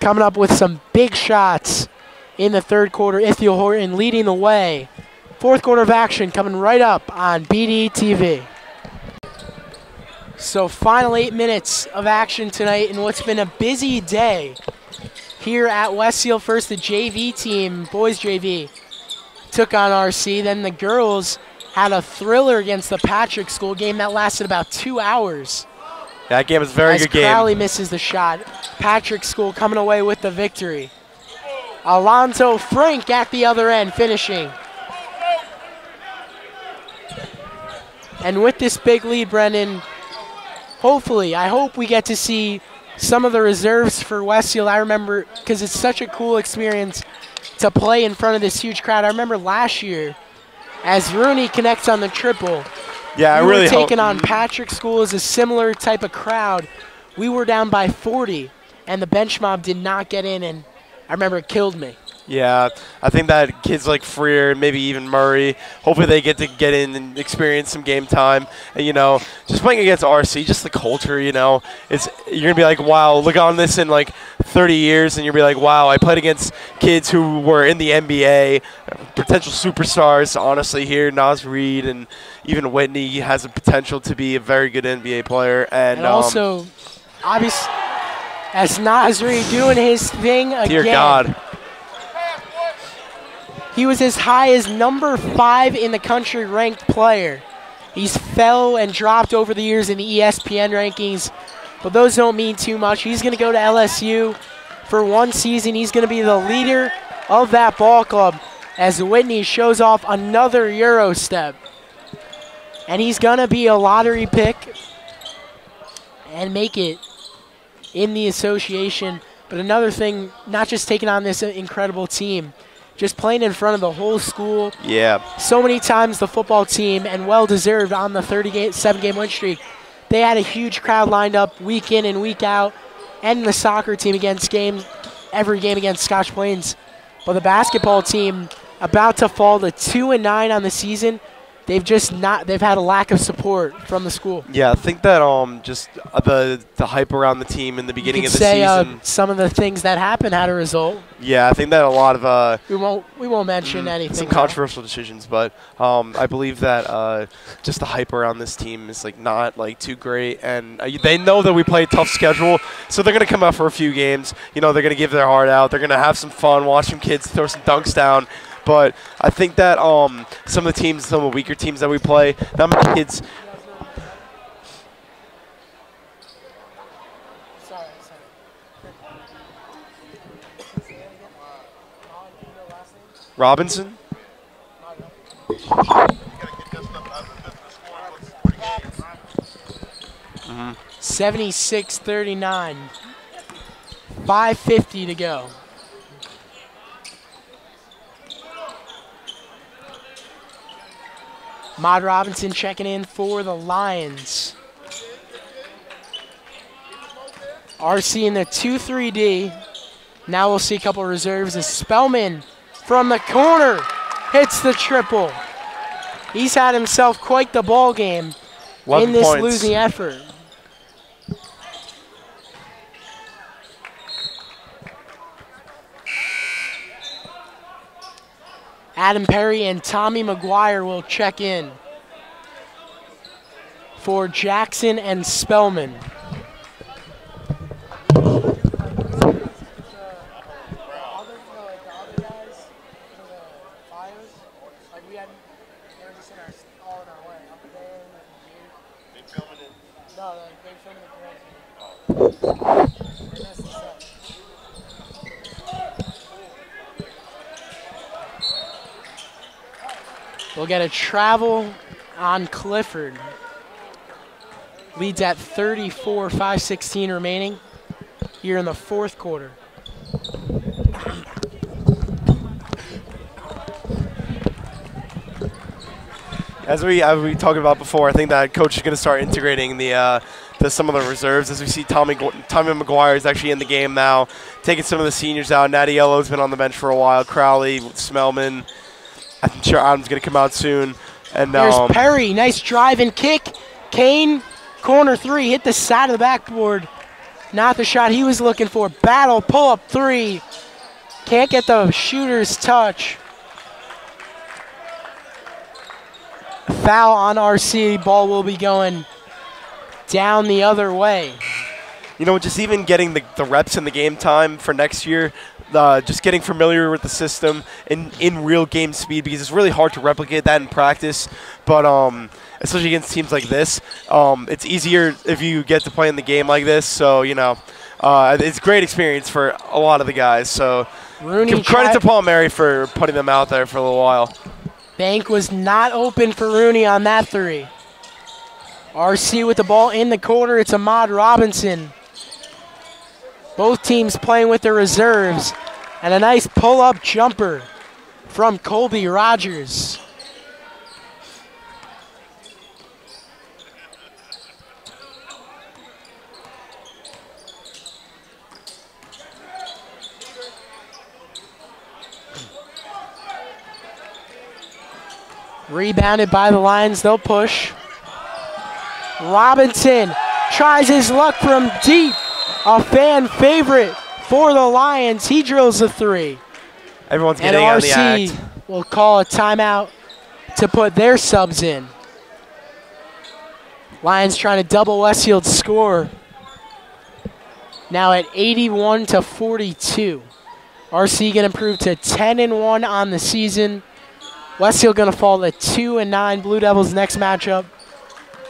coming up with some big shots in the third quarter. Ithiel Horton leading the way. Fourth quarter of action coming right up on BDTV. So final 8 minutes of action tonight in what's been a busy day here at Westfield. First, the JV team, boys JV, took on RC. Then the girls had a thriller against the Patrick School game that lasted about 2 hours. That game was a very good game. Crowley misses the shot. Patrick School coming away with the victory. Alonzo Frank at the other end finishing. And with this big lead, Brendan, I hope we get to see some of the reserves for Westfield. I remember, because it's such a cool experience to play in front of this huge crowd. I remember last year, as Rooney connects on the triple, yeah, I really hope. Taking on Patrick School as a similar type of crowd. We were down by 40, and the bench mob did not get in, and I remember it killed me. Yeah, I think that kids like Freer, maybe even Murray, hopefully they get in and experience some game time. And, just playing against RC, just the culture, you're going to be like, wow, look on this in like 30 years, and you'll be like, wow, I played against kids who were in the NBA, potential superstars, honestly, here. Naz Reid and even Whitney has the potential to be a very good NBA player. And also, obviously, as Naz Reid doing his thing again. Dear God. He was as high as number 5 in the country ranked player. He's fell and dropped over the years in the ESPN rankings, but those don't mean too much. He's going to go to LSU for one season. He's going to be the leader of that ball club as Whitney shows off another Euro step. And he's going to be a lottery pick and make it in the association. But another thing, not just taking on this incredible team, just playing in front of the whole school. Yeah. So many times the football team, and well-deserved on the 37-game win streak, they had a huge crowd lined up week in and week out, and the soccer team every game against Scotch Plains. But the basketball team about to fall to 2-9 on the season. They've had a lack of support from the school. Yeah, I think that just the hype around the team in the beginning of the season. Some of the things that happened had a result. Yeah, I think that a lot of we won't mention anything. Some controversial decisions, but I believe that just the hype around this team is not too great, and they know that we play a tough schedule, so they're gonna come out for a few games. They're gonna give their heart out. They're gonna have some fun, watch some kids throw some dunks down. But I think that some of the weaker teams that we play, not many kids. Robinson? 76-39. 5:50 to go. Maud Robinson checking in for the Lions. RC in the 2-3-D. Now we'll see a couple reserves as Spellman from the corner hits the triple. He's had himself quite the ball game in this losing effort. Adam Perry and Tommy McGuire will check in for Jackson and Spellman. We'll get a travel on Clifford. Leads at 34, 5:16 remaining here in the fourth quarter. As we talked about before, I think that coach is going to start integrating some of the reserves. As we see, Tommy McGuire is actually in the game now, taking some of the seniors out. Natty Yellow's been on the bench for a while. Crowley, Smellman. I'm sure Adam's going to come out soon. And there's Perry, nice drive and kick. Kane, corner three, hit the side of the backboard. Not the shot he was looking for. Battle, pull up three. Can't get the shooter's touch. Foul on RC. Ball will be going down the other way. You know, just even getting the reps in the game time for next year, just getting familiar with the system in real game speed, because it's really hard to replicate that in practice. But especially against teams like this, it's easier if you get to play in the game like this. So, you know, it's a great experience for a lot of the guys. So give credit to Paul Mary for putting them out there for a little while. Bank was not open for Rooney on that three. RC with the ball in the quarter. It's Ahmad Robinson. Both teams playing with their reserves. And a nice pull-up jumper from Colby Rogers. Rebounded by the Lions, they'll push. Robinson tries his luck from deep. A fan favorite for the Lions. He drills the three. Everyone's getting on the act. And RC will call a timeout to put their subs in. Lions trying to double Westfield's score. Now at 81-42. RC going to improve to 10-1 on the season. Westfield going to fall to 2-9. Blue Devils next matchup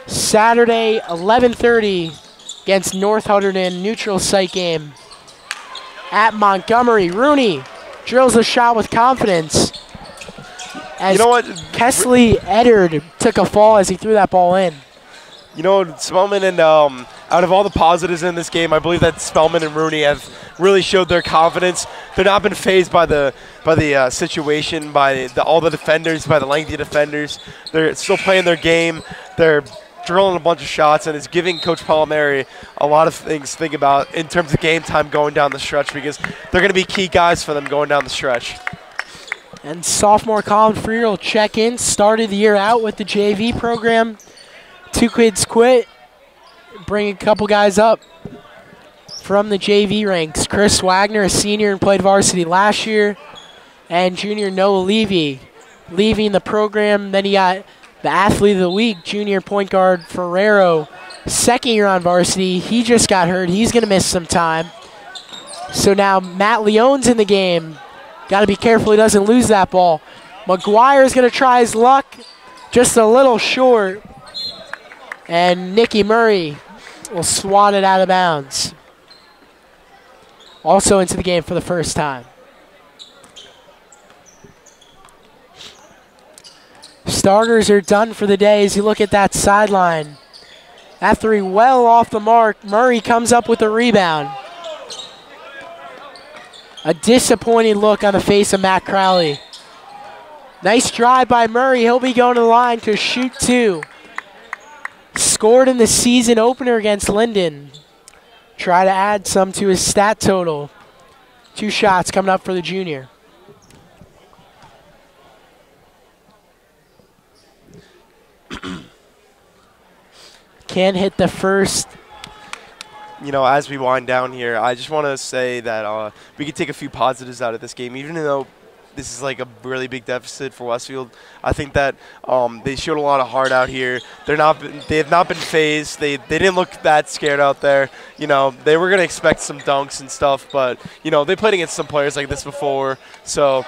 Saturday 11:30 against North Hunterdon, neutral site game at Montgomery. Rooney drills the shot with confidence. As you know what? Kesley Eddard took a fall as he threw that ball in. You know, Spellman and out of all the positives in this game, I believe that Spellman and Rooney have really showed their confidence. They've not been fazed by the situation, by all the defenders, by the lengthy defenders. They're still playing their game. They're drilling a bunch of shots, and it's giving Coach Palmieri a lot of things to think about in terms of game time going down the stretch, because they're going to be key guys for them going down the stretch. And sophomore Colin Freer will check in. Started the year out with the JV program. 2 kids quit. Bring a couple guys up from the JV ranks. Chris Wagner, a senior and played varsity last year, and junior Noah Levy leaving the program. Then you got the athlete of the week, junior point guard Ferrero, second year on varsity. He just got hurt. He's going to miss some time. So now Matt Leone's in the game. Got to be careful he doesn't lose that ball. McGuire's going to try his luck, just a little short. And Nicky Murray will swat it out of bounds. Also into the game for the first time. Starters are done for the day as you look at that sideline. That three well off the mark. Murray comes up with the rebound. A disappointing look on the face of Matt Crowley. Nice drive by Murray. He'll be going to the line to shoot two. Scored in the season opener against Linden. Try to add some to his stat total. 2 shots coming up for the junior. Can't hit the first. You know, as we wind down here, I just want to say that we could take a few positives out of this game, even though this is like a really big deficit for Westfield. I think that they showed a lot of heart out here. They have not been phased. They didn't look that scared out there. You know, they were gonna expect some dunks and stuff, but you know, they played against some players like this before. So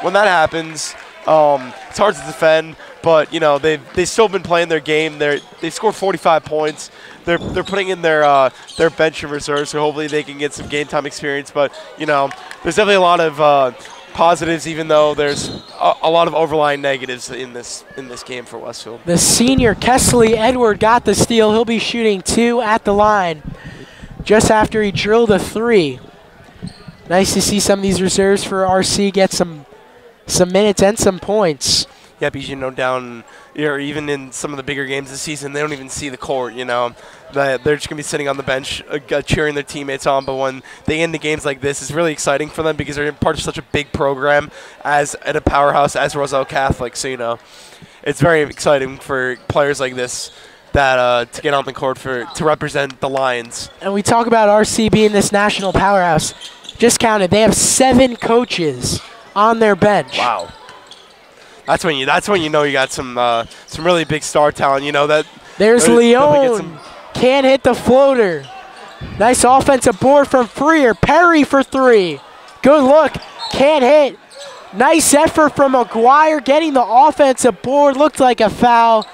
when that happens, it's hard to defend. But you know, they've still been playing their game. They scored 45 points. They're putting in their bench and reserves, so hopefully they can get some game time experience. But you know, there's definitely a lot of positives, even though there's a lot of overlying negatives in this game for Westfield. The senior Kesley Edward got the steal. He'll be shooting 2 at the line just after he drilled a 3. Nice to see some of these reserves for RC get some minutes and some points. Yeah, because, you know, down, or even in some of the bigger games this season, they don't even see the court, you know. They're just going to be sitting on the bench cheering their teammates on. But when they end the games like this, it's really exciting for them because they're part of such a big program at a powerhouse as Roselle Catholic. So, you know, it's very exciting for players like this that to get on the court to represent the Lions. And we talk about RC being this national powerhouse. Just counted, they have 7 coaches on their bench. Wow. That's when you know you got some really big star talent. You know that. There's Leon. Can't hit the floater. Nice offensive board from Freer. Perry for 3. Good look. Can't hit. Nice effort from McGuire getting the offensive board. Looked like a foul.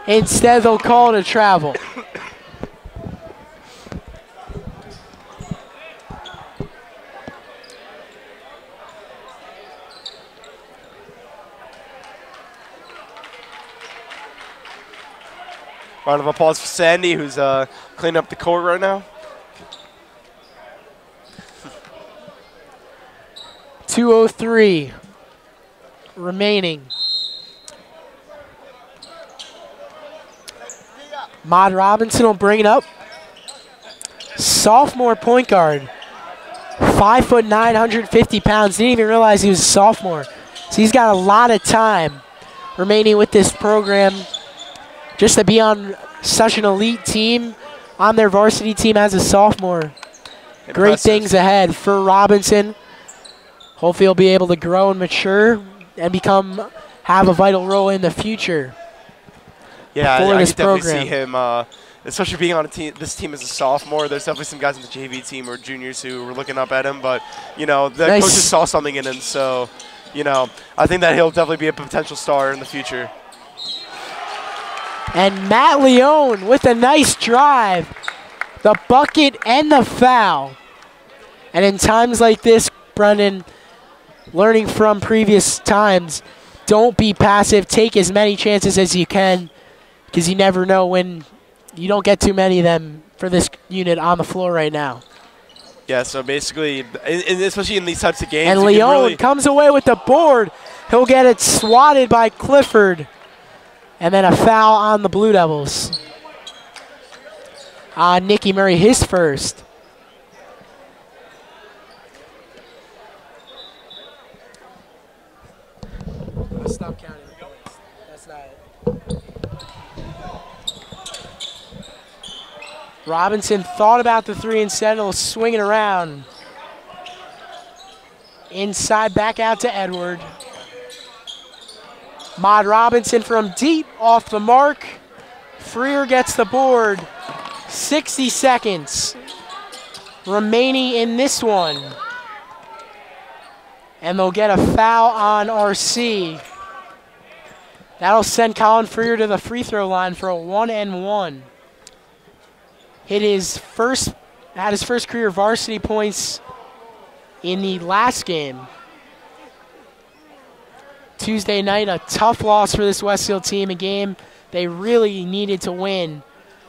Instead, they'll call it a travel. Round of applause for Sandy, who's cleaning up the court right now. 2:03 remaining. Mod Robinson will bring it up. Sophomore point guard. 5'9", 150 pounds. Didn't even realize he was a sophomore. So he's got a lot of time remaining with this program. Just to be on such an elite team, on their varsity team as a sophomore. Impressive. Great things ahead for Robinson. Hopefully he'll be able to grow and mature and have a vital role in the future. Yeah, I can definitely see him, especially being on this team as a sophomore. There's definitely some guys on the JV team or juniors who were looking up at him, but you know, the coaches saw something in him, so you know, I think that he'll definitely be a potential star in the future. And Matt Leone with a nice drive, the bucket and the foul. And in times like this, Brendan, learning from previous times, don't be passive. Take as many chances as you can because you never know when you don't get too many of them for this unit on the floor right now. Yeah, so basically, especially in these types of games. And Leone comes away with the board. He'll get it swatted by Clifford. And then a foul on the Blue Devils. Nicky Murray, his first. Stop counting. That's not it. Robinson thought about the 3 instead. He'll swing it around. Inside, back out to Edward. Mod Robinson from deep off the mark. Freer gets the board. 60 seconds remaining in this one. And they'll get a foul on RC. That'll send Colin Freer to the free throw line for a 1-and-1. Had his first career varsity points in the last game. Tuesday night, a tough loss for this Westfield team, a game they really needed to win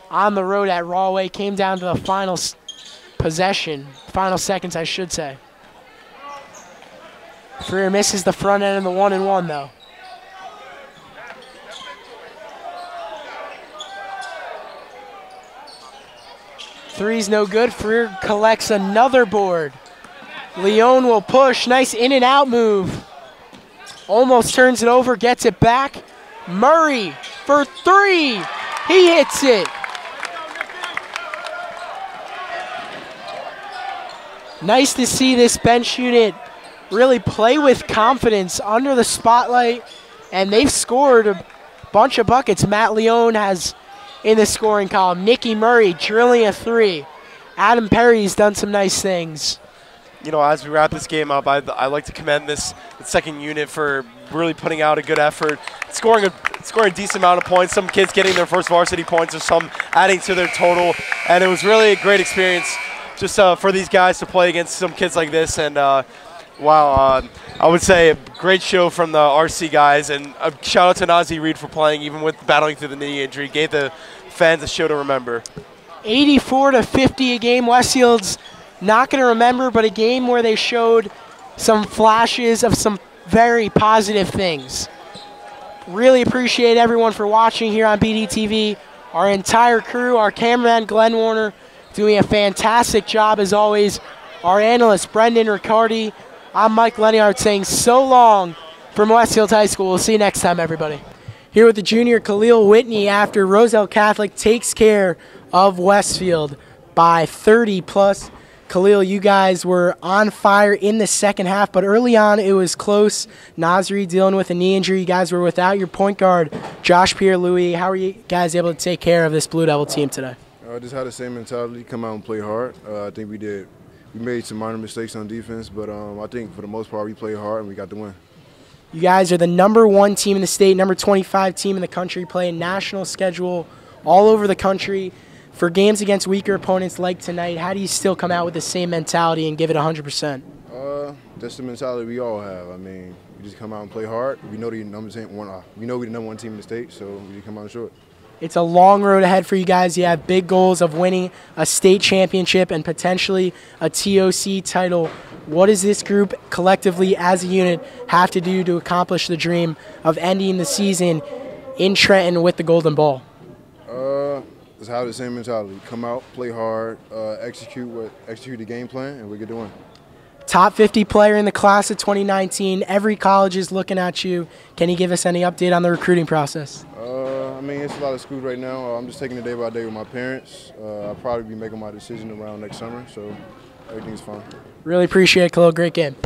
on the road at Rahway. Came down to the final seconds, I should say. Freer misses the front end of the 1-and-1, though. Three's no good. Freer collects another board. Leone will push. Nice in and out move. Almost turns it over, gets it back. Murray for 3. He hits it. Nice to see this bench unit really play with confidence under the spotlight, and they've scored a bunch of buckets. Matt Leone has in the scoring column. Nicky Murray drilling a three. Adam Perry's done some nice things. You know, as we wrap this game up, I'd like to commend this second unit for really putting out a good effort, scoring a decent amount of points. Some kids getting their first varsity points, or some adding to their total, and it was really a great experience just for these guys to play against some kids like this. And wow, I would say a great show from the RC guys, and a shout out to Nazi Reed for playing even with battling through the knee injury. Gave the fans a show to remember. 84-50 a game. Westfield's not going to remember, but a game where they showed some flashes of some very positive things. Really appreciate everyone for watching here on BDTV. Our entire crew, our cameraman Glenn Warner, doing a fantastic job as always. Our analyst Brendan Riccardi. I'm Mike Leniart saying so long from Westfield High School. We'll see you next time, everybody. Here with the junior Khalil Whitney after Roselle Catholic takes care of Westfield by 30 plus. Khalil, you guys were on fire in the second half, but early on it was close. Nasri dealing with a knee injury. You guys were without your point guard, Josh Pierre-Louis. How are you guys able to take care of this Blue Devil team today? Just had the same mentality, come out and play hard. I think we did. We made some minor mistakes on defense, but I think for the most part we played hard and we got the win. You guys are the #1 team in the state, #25 team in the country, playing national schedule all over the country. For games against weaker opponents like tonight, how do you still come out with the same mentality and give it 100%? That's the mentality we all have. I mean, we just come out and play hard. We know we're the #1 team in the state, so we just come out and show it. It's a long road ahead for you guys. You have big goals of winning a state championship and potentially a TOC title. What does this group collectively as a unit have to do to accomplish the dream of ending the season in Trenton with the Golden Ball? Just have the same mentality. Come out, play hard, execute the game plan, and we get the win. Top 50 player in the class of 2019. Every college is looking at you. Can you give us any update on the recruiting process? I mean, it's a lot of schools right now. I'm just taking it day by day with my parents. I'll probably be making my decision around next summer, so everything's fine. Really appreciate it, Khalil. Great game.